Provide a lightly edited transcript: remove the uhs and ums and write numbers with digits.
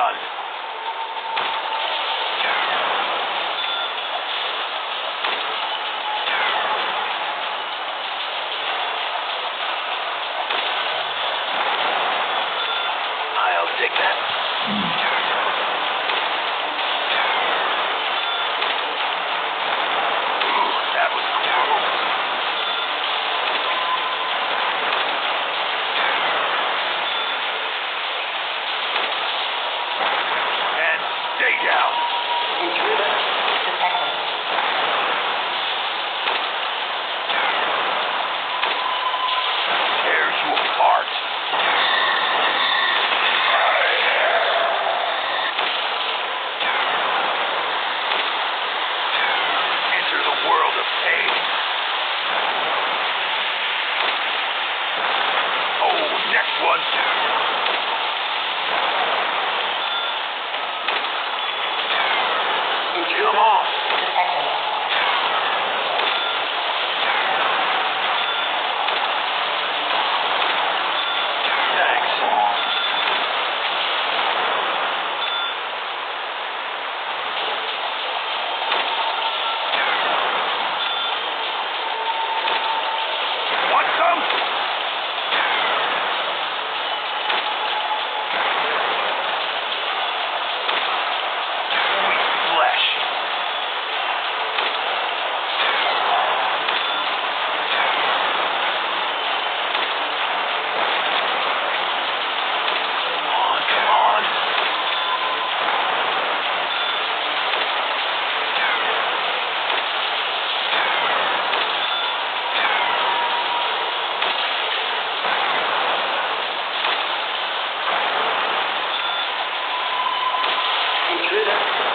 done. I'll take that. Ooh, that was cool. And stay down. Intruder detected. Tear you apart. Enter the world of pain. Oh, next one. Intruder Come on. detected. Thanks. Want some? Sweet flesh. Come on. Intruder